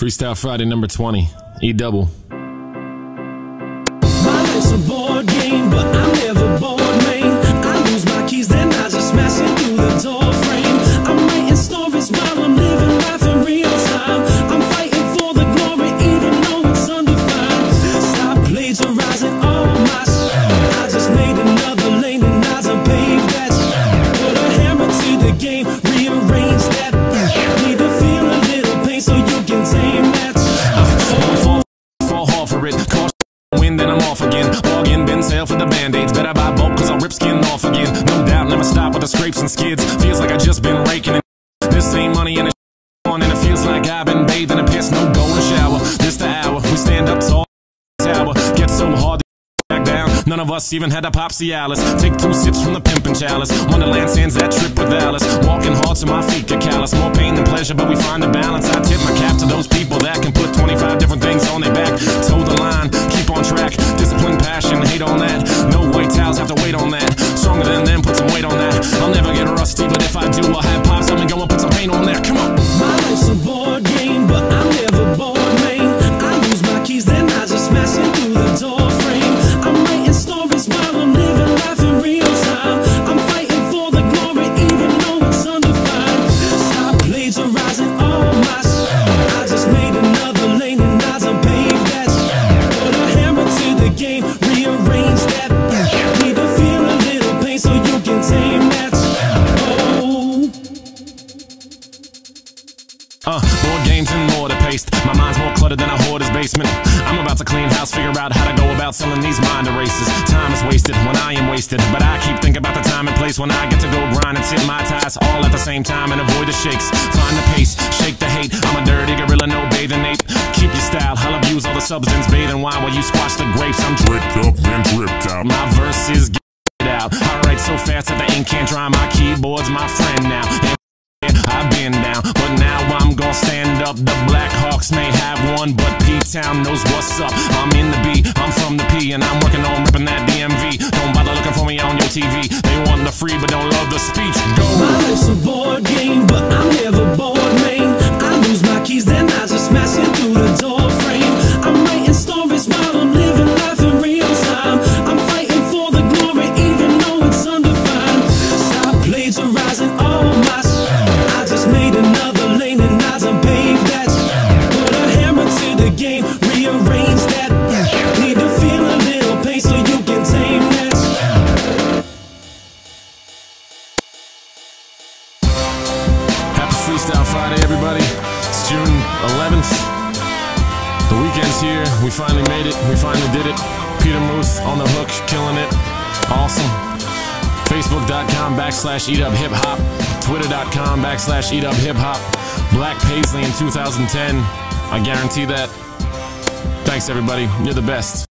Freestyle Friday number 20, E-double. My life's a board game, but I'm never bored, man. I lose my keys, then I just smash it through the door frame. I'm writing stories while I'm living life in real time. I'm fighting for the glory, even though it's undefined. Stop plagiarizing all my shit. I just made another lane and I done paved that shit. Put a hammer to the game, rearrange that. Need to feel a little pain so you can tame that. Fall hard for it, caution, win, then I'm off again. Bargain bin sale for the band-aids, better buy bulk cause I'll rip skin off again. No doubt, never stop with the scrapes and skids. Feels like I just been raking it. This ain't money and it's on, and it feels like I've been bathing in piss. No golden shower, this the hour. We stand up tall, tower, get so hard to back down. None of us even had to pop Cialis. Take 2 sips from the pimpin' chalice. Wonderland sands that trip with Alice. Walking hard so my feet get callous. More pain than pleasure, but we find a balance. I tip my cap to those people that can put 25 different things on their back. Toe the line, keep on track. Discipline, passion, hate on that. No white towels, have to wait on that. Stronger than them, put some weight on that. I'll never get rusty, but if I do, I'll have pops. I'm gonna go and put some paint on there. Come on. My life's a board game, but I'm never bored, man. I lose my keys, then I just smash it through the door frame. I'm writing stories while I'm living life in real time. I'm fighting for the glory, even though it's undefined. Stop plagiarizing all my shit. I just made another lane and I done paved that shit. Put a hammer to the game, rearrange that. Need to feel a little pain so you can tame that shit. Board games and more to paste. My mind's more cluttered than a hoarder's basement. I'm about to clean house, figure out how to go about selling these mind erasers. Time is wasted when I am wasted, but I keep thinking about the time and place when I get to go grind and tip my ties all at the same time and avoid the shakes. Find the pace, shake the hate. I'm a dirty gorilla, no bathing ape. Keep your style, I'll abuse all the substance, bathing wine while you squash the grapes. I'm dripped up and dripped out. My verses get out. I write so fast that the ink can't dry. My keyboard's my friend now. And I've been down, but now I'm gonna stand up. The Black Hawks may have one, but P-Town knows what's up. I'm in the B, I'm from the P, and I'm working on ripping that DMV. Don't bother looking for me on your TV. They want the free, but don't love the speech. Go! My life's a board game, but I'm never bored, man. I lose my keys, then I just smash it through the door frame. I'm writing stories while I'm living life in real time. I'm fighting for the glory, even though it's undefined. Stop plagiarizing all my shit. I just made another lane and I done paved that shit. Put a hammer to the game, rearrange that. Need to feel a little pain so you can tame that shit. Happy Freestyle Friday, everybody. It's June 11th. The weekend's here. We finally made it. We finally did it. Peter Muth on the hook, killing it. Awesome. Facebook.com/eatuphiphop. Twitter.com/eatuphiphop. Black Paisley in 2010. I guarantee that. Thanks, everybody. You're the best.